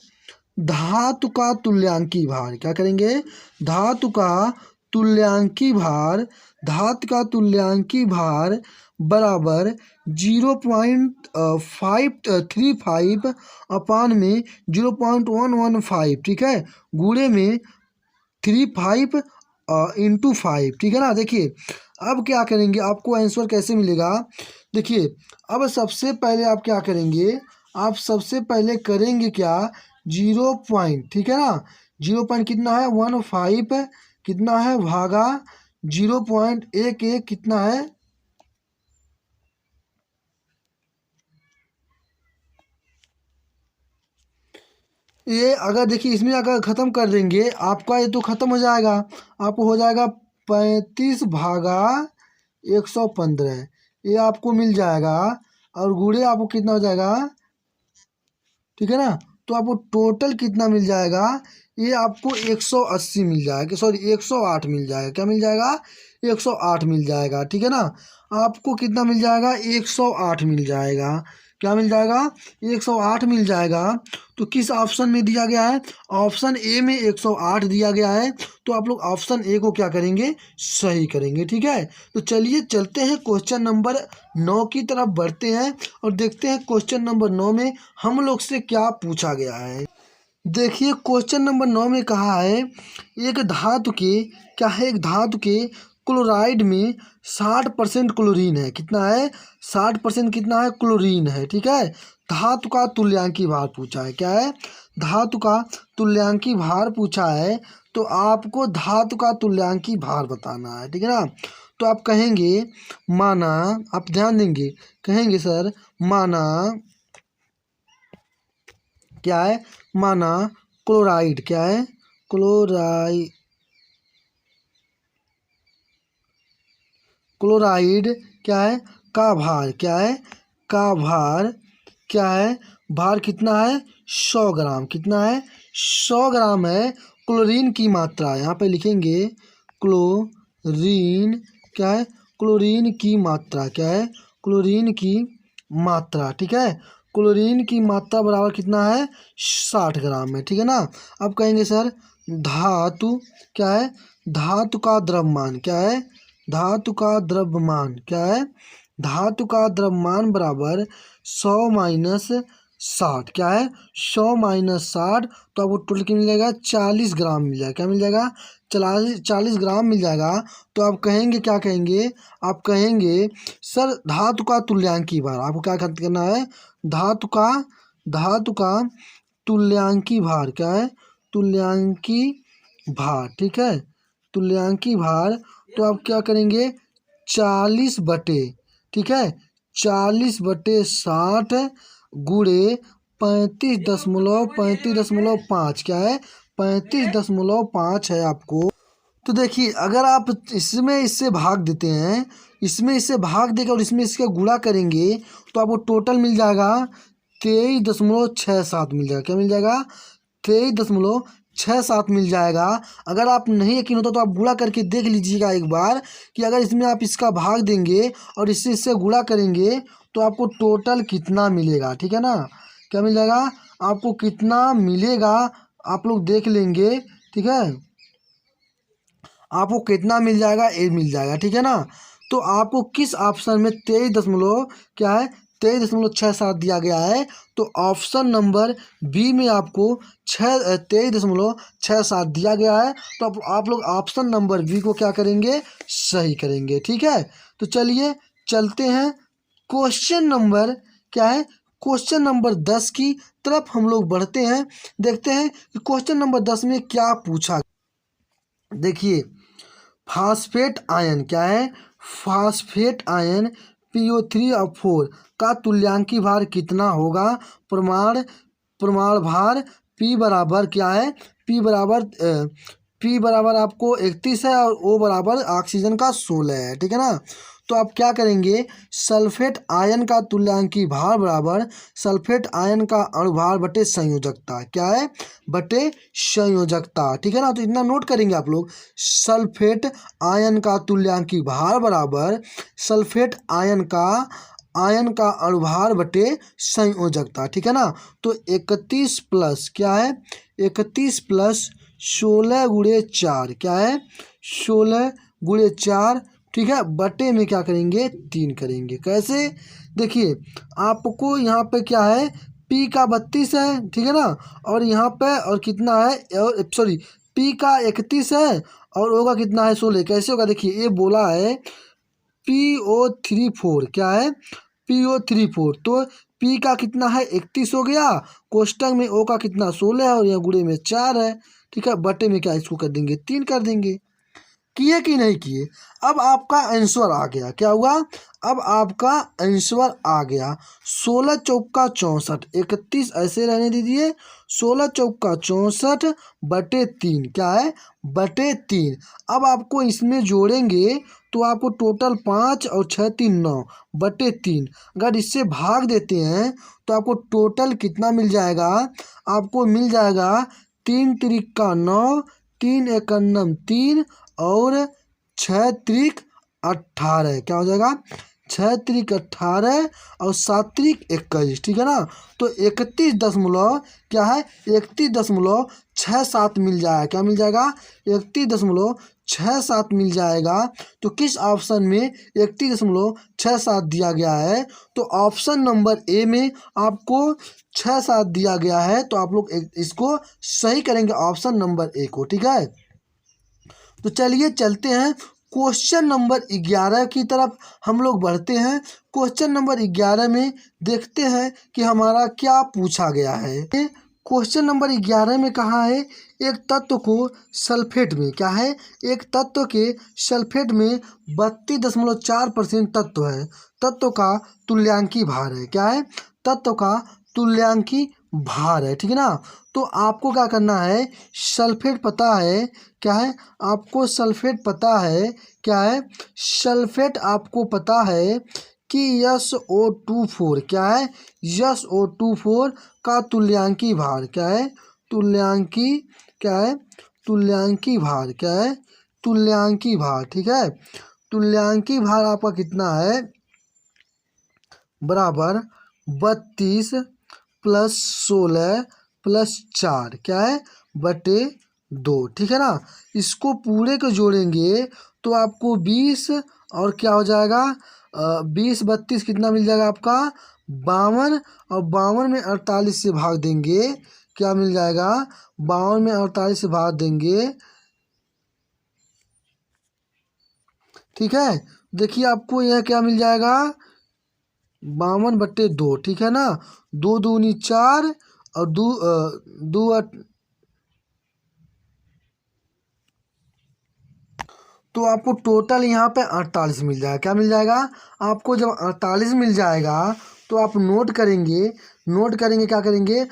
धातु का तुल्यांकी भार, क्या करेंगे, धातु का तुल्यांकी भार, धातु का तुल्यांकी भार बराबर 0.535 अपान में 0.115, ठीक है, गुणे में 35 इंटू 5, ठीक है ना। देखिए अब क्या करेंगे, आपको आंसर कैसे मिलेगा, देखिए अब सबसे पहले आप क्या करेंगे, आप सबसे पहले करेंगे क्या, 0 पॉइंट, ठीक है ना, 0 कितना है, 15 कितना है, भागा 0.11 कितना है, ये अगर देखिए इसमें अगर ख़त्म कर देंगे आपका ये तो ख़त्म हो जाएगा, आपको हो जाएगा 35 भागा 115, ये आपको मिल जाएगा। और गुणे आपको कितना हो जाएगा, ठीक है ना। तो आपको टोटल कितना मिल जाएगा, ये आपको 180 मिल जाएगा, सॉरी 108 मिल जाएगा, क्या मिल जाएगा, 108 मिल जाएगा, ठीक है ना। आपको कितना मिल जाएगा, 108 मिल जाएगा, क्या मिल जाएगा, 108 मिल जाएगा। तो किस ऑप्शन में दिया गया है, ऑप्शन ए में 108 दिया गया है। तो आप लोग ऑप्शन ए को क्या करेंगे, सही करेंगे, ठीक है। तो चलिए चलते हैं क्वेश्चन नंबर 9 की तरफ बढ़ते हैं और देखते हैं क्वेश्चन नंबर 9 में हम लोग से क्या पूछा गया है। देखिए क्वेश्चन नंबर 9 में कहा है, एक धातु के, क्या है, एक धातु के क्लोराइड में 60% क्लोरीन है। कितना है? 60% कितना है? क्लोरीन है। ठीक है। धातु का तुल्यांकी भार पूछा है। क्या है? धातु का तुल्यांकी भार पूछा है, तो आपको धातु का तुल्यांकी भार बताना है। ठीक है ना। तो आप कहेंगे माना, आप ध्यान देंगे, कहेंगे सर माना, क्या है? माना क्लोराइड, क्या है? क्लोराइड क्या है? का भार, क्या है? का भार क्या है? भार कितना है? 100 ग्राम। कितना है? 100 ग्राम है। क्लोरीन की मात्रा यहाँ पे लिखेंगे, क्लोरीन क्या है? क्लोरीन की मात्रा, क्या है? क्लोरीन की मात्रा। ठीक है। क्लोरीन की मात्रा बराबर कितना है? 60 ग्राम है। ठीक है ना। अब कहेंगे सर धातु, क्या है? धातु का द्रव्यमान, क्या है? धातु का द्रव्यमान, क्या है? धातु का द्रव्यमान बराबर 100 माइनस 60, क्या है? 100 माइनस 60, तो आपको टोटल क्या मिल जाएगा? 40 ग्राम मिल जाएगा। क्या मिल जाएगा? 40 ग्राम मिल जाएगा। तो आप कहेंगे, क्या कहेंगे? आप कहेंगे सर धातु का तुल्यांकी भार, आपको क्या करना है? धातु का तुल्यांकी भार, क्या है? तुल्यांकी भार। ठीक है। तुल्यांकी भार, तो आप क्या करेंगे? 40 बटे, ठीक है, 40/60 गुणे 35.5, क्या है? 35.5 है आपको। तो देखिए अगर आप इसमें इससे भाग देते हैं, इसमें इससे भाग देकर और इसमें इसका गुणा करेंगे, तो आपको टोटल मिल जाएगा 23.67 मिल जाएगा। क्या मिल जाएगा? 23.67 मिल जाएगा। अगर आप नहीं यकीन होता तो आप गुणा करके देख लीजिएगा एक बार, कि अगर इसमें आप इसका भाग देंगे और इससे गुणा करेंगे तो आपको टोटल कितना मिलेगा। ठीक है ना। क्या मिल जाएगा? आपको कितना मिलेगा आप लोग देख लेंगे। ठीक है। आपको कितना मिल जाएगा? ए मिल जाएगा। ठीक है ना। तो आपको किस ऑप्शन में 23 क्या है? 23.67 दिया गया है, तो ऑप्शन नंबर बी में आपको 23.67 दिया गया है। तो आप लोग ऑप्शन नंबर बी को क्या करेंगे? सही करेंगे। ठीक है। तो चलिए चलते हैं क्वेश्चन नंबर, क्या है? क्वेश्चन नंबर 10 की तरफ हम लोग बढ़ते हैं। देखते हैं कि क्वेश्चन नंबर 10 में क्या पूछा। देखिए फास्फेट आयन, क्या है? फास्फेट आयन PO3 और 4 का तुल्यांकी भार कितना होगा? प्रमाण भार P बराबर, क्या है? P बराबर आपको 31 है और O बराबर ऑक्सीजन का 16 है। ठीक है ना। तो आप क्या करेंगे? सल्फेट आयन का तुल्यांकी भार बराबर सल्फेट आयन का अणुभार बटे संयोजकता, क्या है? बटे संयोजकता। ठीक है ना। तो इतना नोट करेंगे आप लोग, सल्फेट आयन का तुल्यांकी भार बराबर सल्फेट आयन का अणुभार बटे संयोजकता। ठीक है ना। तो 31 प्लस, क्या है? 31 प्लस 16 गुणे 4, क्या है? 16 गुणे 4, ठीक है, बटे में क्या करेंगे? 3 करेंगे। कैसे? देखिए आपको यहाँ पे क्या है? P का 32 है। ठीक है ना। और यहाँ पे और कितना है? और सॉरी, P का 31 है और O का कितना है? 16। कैसे होगा? देखिए ये बोला है PO3 4, क्या है? PO3 4, तो P का कितना है? 31 हो गया, कोष्टक में O का कितना? 16 है और यहाँ गुणे में 4 है। ठीक है। बटे में क्या इसको कर देंगे? 3 कर देंगे। किए कि नहीं किए? अब आपका आंसर आ गया। क्या हुआ? अब आपका आंसर आ गया 16 चौका 64, 31 ऐसे रहने दीजिए, 16 चौका 64 बटे 3, क्या है? बटे 3। अब आपको इसमें जोड़ेंगे तो आपको टोटल 5 और 6 3 9 बटे 3। अगर इससे भाग देते हैं तो आपको टोटल कितना मिल जाएगा? आपको मिल जाएगा 3 त्रिका 9, 3 एकन्नम 3 और 6 त्रिक 18। क्या हो जाएगा? 6 त्रिक 18 और 7 त्रिक 21। ठीक है ना। तो 31 क्या है? 31.67 मिल जाएगा। क्या मिल जाएगा? 31.67 मिल जाएगा। तो किस ऑप्शन में 31.67 दिया गया है? तो ऑप्शन नंबर ए में आपको 67 दिया गया है। तो आप लोग इसको सही करेंगे, ऑप्शन नंबर ए को। ठीक है। तो चलिए चलते हैं क्वेश्चन नंबर 11 की तरफ हम लोग बढ़ते हैं। क्वेश्चन नंबर 11 में देखते हैं कि हमारा क्या पूछा गया है। क्वेश्चन नंबर 11 में कहा है एक तत्व को सल्फेट में, क्या है, एक तत्व के सल्फेट में 32.4% तत्व है। तत्व का तुल्यांकी भार है, क्या है, तत्व का तुल्यांकी भार है, ठीक है ना। तो आपको क्या करना है, सल्फेट पता है, क्या है, आपको सल्फेट पता है, क्या है, सल्फेट आपको पता है कि SO24, क्या है, SO24 का तुल्यांकी भार, क्या है, तुल्यांकी, क्या है, तुल्यांकी भार, क्या है, तुल्यांकी भार, ठीक है। तुल्यांकी भार आपका कितना है, बराबर 32 + 16 + 4, क्या है, बटे 2, ठीक है ना। इसको पूरे को जोड़ेंगे तो आपको 20 और क्या हो जाएगा, 20 32 कितना मिल जाएगा आपका 52, और 52 में 48 से भाग देंगे, क्या मिल जाएगा, 52 में 48 से भाग देंगे, ठीक है। देखिए आपको यह क्या मिल जाएगा, 52/2, ठीक है ना। 2 दूनी 4 और 2 तो आपको टोटल यहाँ पे 48 मिल जाएगा, क्या मिल जाएगा आपको। जब 48 मिल जाएगा तो आप नोट करेंगे, नोट करेंगे, क्या करेंगे,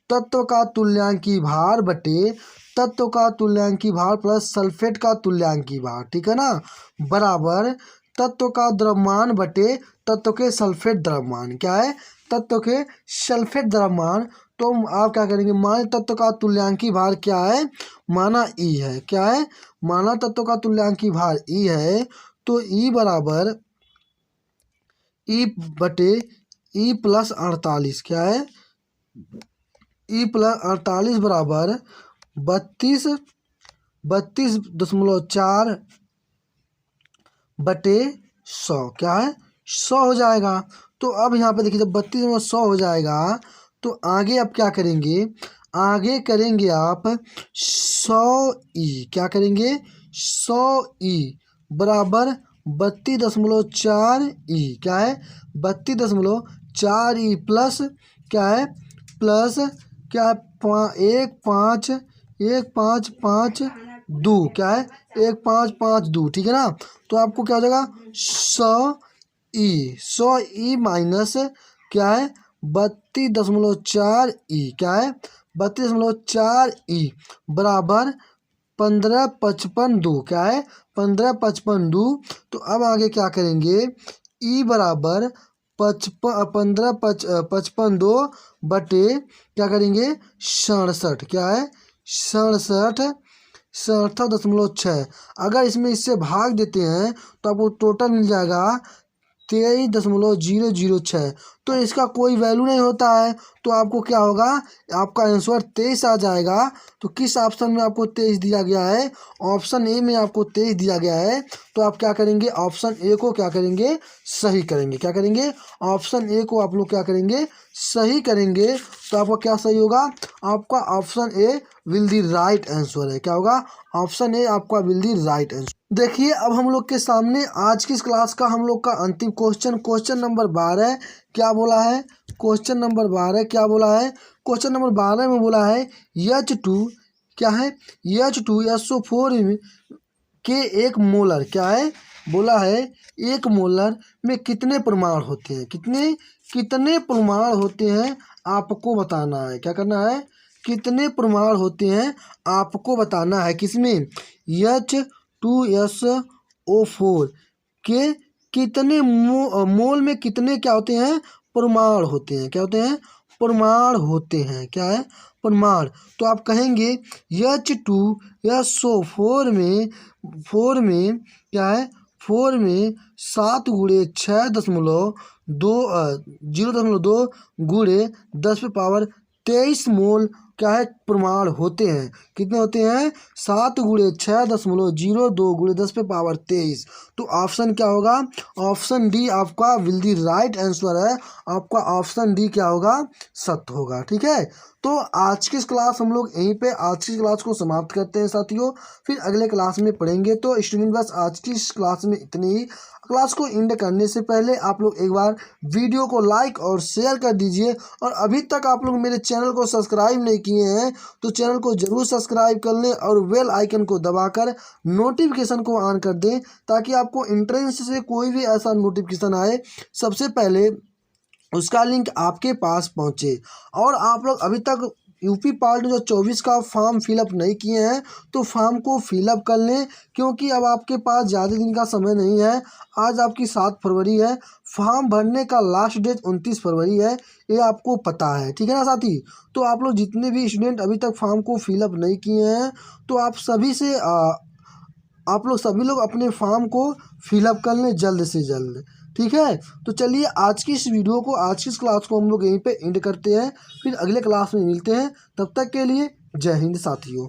तत्व का तुल्यांकी भार बटे तत्व का तुल्यांकी भार प्लस सल्फेट का तुल्यांकी भार, ठीक है ना, बराबर तत्व का द्रव्यमान बटे तत्व के सल्फेट द्रव्यमान, क्या है, तत्व के सल्फेट द्रव्यमान। तो आप क्या करेंगे, मान तत्व का तुल्यांकी भार क्या है, माना ई है, क्या है, माना तत्व का तुल्यांकी भार ई है। तो ई बराबर ई बटे ई + 48, क्या है, ई + 48 बराबर 32.4 बटे 100, क्या है, 100 हो जाएगा। तो अब यहाँ पे देखिए जब 32 में 100 हो जाएगा तो आगे आप क्या करेंगे, आगे करेंगे आप 100 ई, क्या करेंगे, 100 ई बराबर 32.4 ई, क्या है, 32.4 ई प्लस, क्या है, प्लस, क्या है, 1 5 क्या है, 1 5 5 2, ठीक है ना। तो आपको क्या हो जाएगा 100 ई माइनस, क्या है, 32.4 ई, क्या है, 32.4 ई बराबर 15 55 2, क्या है, 15 55 2। तो अब आगे क्या करेंगे, ई बराबर 55 2 बटे क्या करेंगे 67, क्या है, 67.6। अगर इसमें इससे भाग देते हैं तो आपको टोटल मिल जाएगा 23.006। तो इसका कोई वैल्यू नहीं होता है, तो आपको क्या होगा, आपका आंसर 23 आ जाएगा। तो किस ऑप्शन में आपको 23 दिया गया है, ऑप्शन ए में आपको 23 दिया गया है। तो आप क्या करेंगे, ऑप्शन ए को क्या करेंगे, सही करेंगे, क्या करेंगे, ऑप्शन ए को आप लोग क्या करेंगे, सही करेंगे। तो आपका क्या सही होगा, आपका option A will the right answer है, क्या होगा, ऑप्शन ए आपका विल दी राइट आंसर। देखिए अब हम लोग के सामने आज की इस क्लास का हम लोग का अंतिम क्वेश्चन, क्वेश्चन नंबर 12 क्या बोला है, क्वेश्चन नंबर 12 क्या बोला है, क्वेश्चन नंबर 12 में बोला है H2, क्या है, H2SO4 के एक मोलर, क्या है, बोला है एक मोलर में कितने परमाणु होते हैं, कितने कितने परमाणु होते हैं आपको बताना है, क्या करना है, कितने परमाणु होते हैं आपको बताना है, किसमें, H2SO4 के कितने मोल में कितने क्या होते हैं, परमाणु होते हैं, क्या होते हैं, परमाणु होते हैं, क्या है, परमाणु। तो आप कहेंगे H2SO4 में 4 में क्या है, 4 में 7 गुणे 6.2 0.2 गुणे 10 पे पावर 23 मोल क्या है, प्रमाण होते हैं। कितने होते हैं? 7 × 6.02 × 10⁻23। तो ऑप्शन क्या होगा? ऑप्शन डी आपका विल दी राइट आंसर है। आपका ऑप्शन डी क्या होगा? सत्य होगा। ठीक है, तो आज की इस क्लास हम लोग यहीं पे आज की क्लास को समाप्त करते हैं साथियों। फिर अगले क्लास में पढ़ेंगे। तो स्टूडेंट बस आज की इस क्लास में इतनी ही। क्लास को एंड करने से पहले आप लोग एक बार वीडियो को लाइक और शेयर कर दीजिए। और अभी तक आप लोग मेरे चैनल को सब्सक्राइब नहीं किए हैं तो चैनल को जरूर सब्सक्राइब कर लें और बेल आइकन को दबाकर नोटिफिकेशन को ऑन कर दें, ताकि आपको एंट्रेंस से कोई भी ऐसा नोटिफिकेशन आए सबसे पहले उसका लिंक आपके पास पहुंचे। और आप लोग अभी तक यूपी पार्ट 24 का फॉर्म फिलअप नहीं किए हैं तो फॉर्म को फिलअप कर लें, क्योंकि अब आपके पास ज़्यादा दिन का समय नहीं है। आज आपकी 7 फरवरी है, फॉर्म भरने का लास्ट डेट 29 फरवरी है, ये आपको पता है। ठीक है ना साथी? तो आप लोग जितने भी स्टूडेंट अभी तक फॉर्म को फिलअप नहीं किए हैं तो आप लोग सभी लोग अपने फॉर्म को फिलअप कर लें जल्द से जल्द। ठीक है, तो चलिए आज की इस वीडियो को, आज की इस क्लास को हम लोग यहीं पे एंड करते हैं। फिर अगले क्लास में मिलते हैं। तब तक के लिए जय हिंद साथियों।